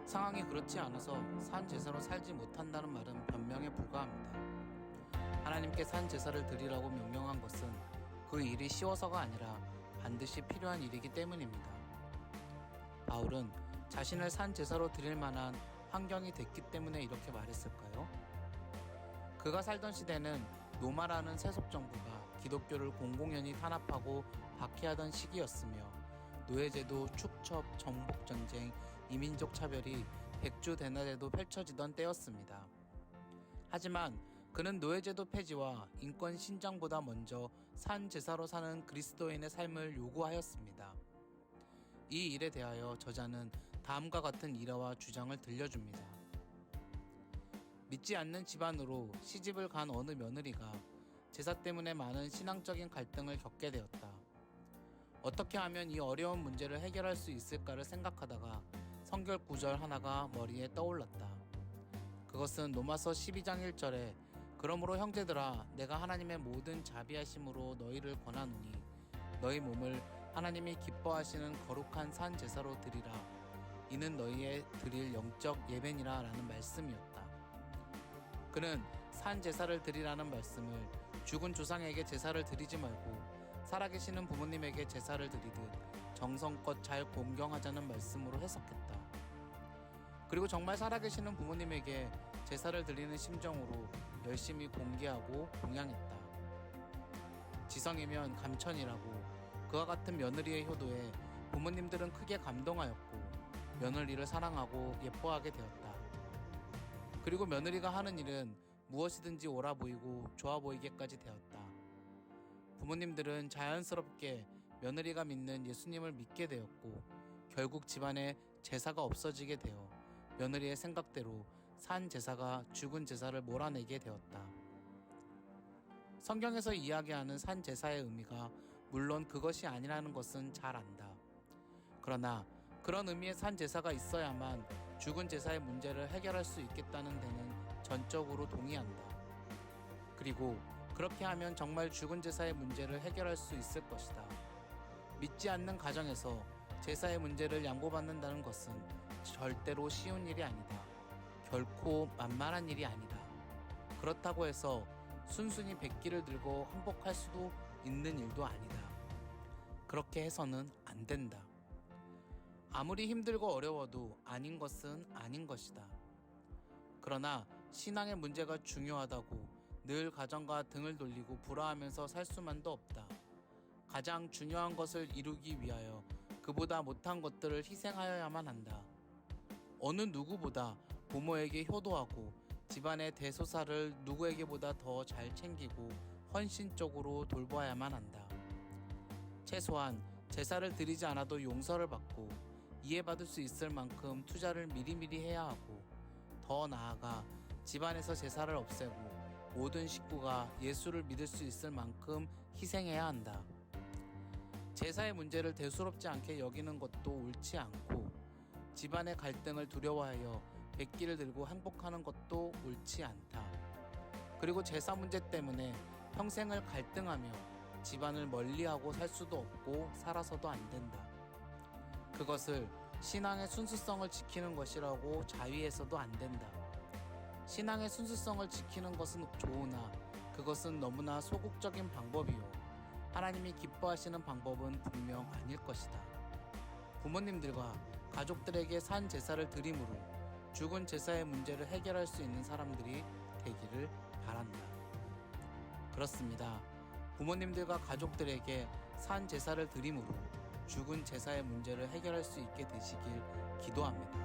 상황이 그렇지 않아서 산 제사로 살지 못한다는 말은 변명에 불과합니다. 하나님께 산 제사를 드리라고 명령한 것은 그 일이 쉬워서가 아니라 반드시 필요한 일이기 때문입니다. 바울은 자신을 산 제사로 드릴 만한 환경이 됐기 때문에 이렇게 말했을까요? 그가 살던 시대는 로마라는 세속 정부가 기독교를 공공연히 탄압하고 박해하던 시기였으며 노예제도, 축첩, 정복전쟁, 이민족 차별이 백주대낮에도 펼쳐지던 때였습니다. 하지만 그는 노예제도 폐지와 인권 신장보다 먼저 산 제사로 사는 그리스도인의 삶을 요구하였습니다. 이 일에 대하여 저자는 다음과 같은 일화와 주장을 들려줍니다. 믿지 않는 집안으로 시집을 간 어느 며느리가 제사 때문에 많은 신앙적인 갈등을 겪게 되었다. 어떻게 하면 이 어려운 문제를 해결할 수 있을까를 생각하다가 성경 구절 하나가 머리에 떠올랐다. 그것은 로마서 12장 1절에 그러므로 형제들아 내가 하나님의 모든 자비하심으로 너희를 권하노니 너희 몸을 하나님이 기뻐하시는 거룩한 산 제사로 드리라. 이는 너희의 드릴 영적 예배니라 라는 말씀이었다. 그는 산 제사를 드리라는 말씀을 죽은 조상에게 제사를 드리지 말고 살아계시는 부모님에게 제사를 드리듯 정성껏 잘 공경하자는 말씀으로 해석했다. 그리고 정말 살아계시는 부모님에게 제사를 드리는 심정으로 열심히 공개하고 봉양했다. 지성이면 감천이라고 그와 같은 며느리의 효도에 부모님들은 크게 감동하였고 며느리를 사랑하고 예뻐하게 되었다. 그리고 며느리가 하는 일은 무엇이든지 옳아 보이고 좋아 보이게까지 되었다. 부모님들은 자연스럽게 며느리가 믿는 예수님을 믿게 되었고 결국 집안에 제사가 없어지게 되어 며느리의 생각대로 산 제사가 죽은 제사를 몰아내게 되었다. 성경에서 이야기하는 산 제사의 의미가 물론 그것이 아니라는 것은 잘 안다. 그러나 그런 의미의 산 제사가 있어야만 죽은 제사의 문제를 해결할 수 있겠다는 데는 전적으로 동의한다. 그리고 그렇게 하면 정말 죽은 제사의 문제를 해결할 수 있을 것이다. 믿지 않는 가정에서 제사의 문제를 양보받는다는 것은 절대로 쉬운 일이 아니다. 결코 만만한 일이 아니다. 그렇다고 해서 순순히 백기를 들고 항복할 수도 있는 일도 아니다. 그렇게 해서는 안 된다. 아무리 힘들고 어려워도 아닌 것은 아닌 것이다. 그러나 신앙의 문제가 중요하다고 늘 가정과 등을 돌리고 불화하면서 살 수만도 없다. 가장 중요한 것을 이루기 위하여 그보다 못한 것들을 희생하여야만 한다. 어느 누구보다 부모에게 효도하고 집안의 대소사를 누구에게보다 더 잘 챙기고 헌신적으로 돌봐야만 한다. 최소한 제사를 드리지 않아도 용서를 받고 이해받을 수 있을 만큼 투자를 미리미리 해야 하고 더 나아가 집안에서 제사를 없애고 모든 식구가 예수를 믿을 수 있을 만큼 희생해야 한다. 제사의 문제를 대수롭지 않게 여기는 것도 옳지 않고 집안의 갈등을 두려워하여 백기를 들고 항복하는 것도 옳지 않다. 그리고 제사 문제 때문에 평생을 갈등하며 집안을 멀리하고 살 수도 없고 살아서도 안 된다. 그것을 신앙의 순수성을 지키는 것이라고 자위해서도 안 된다. 신앙의 순수성을 지키는 것은 좋으나 그것은 너무나 소극적인 방법이요 하나님이 기뻐하시는 방법은 분명 아닐 것이다. 부모님들과 가족들에게 산 제사를 드림으로 죽은 제사의 문제를 해결할 수 있는 사람들이 되기를 바란다. 그렇습니다. 부모님들과 가족들에게 산 제사를 드림으로 죽은 제사의 문제를 해결할 수 있게 되시길 기도합니다.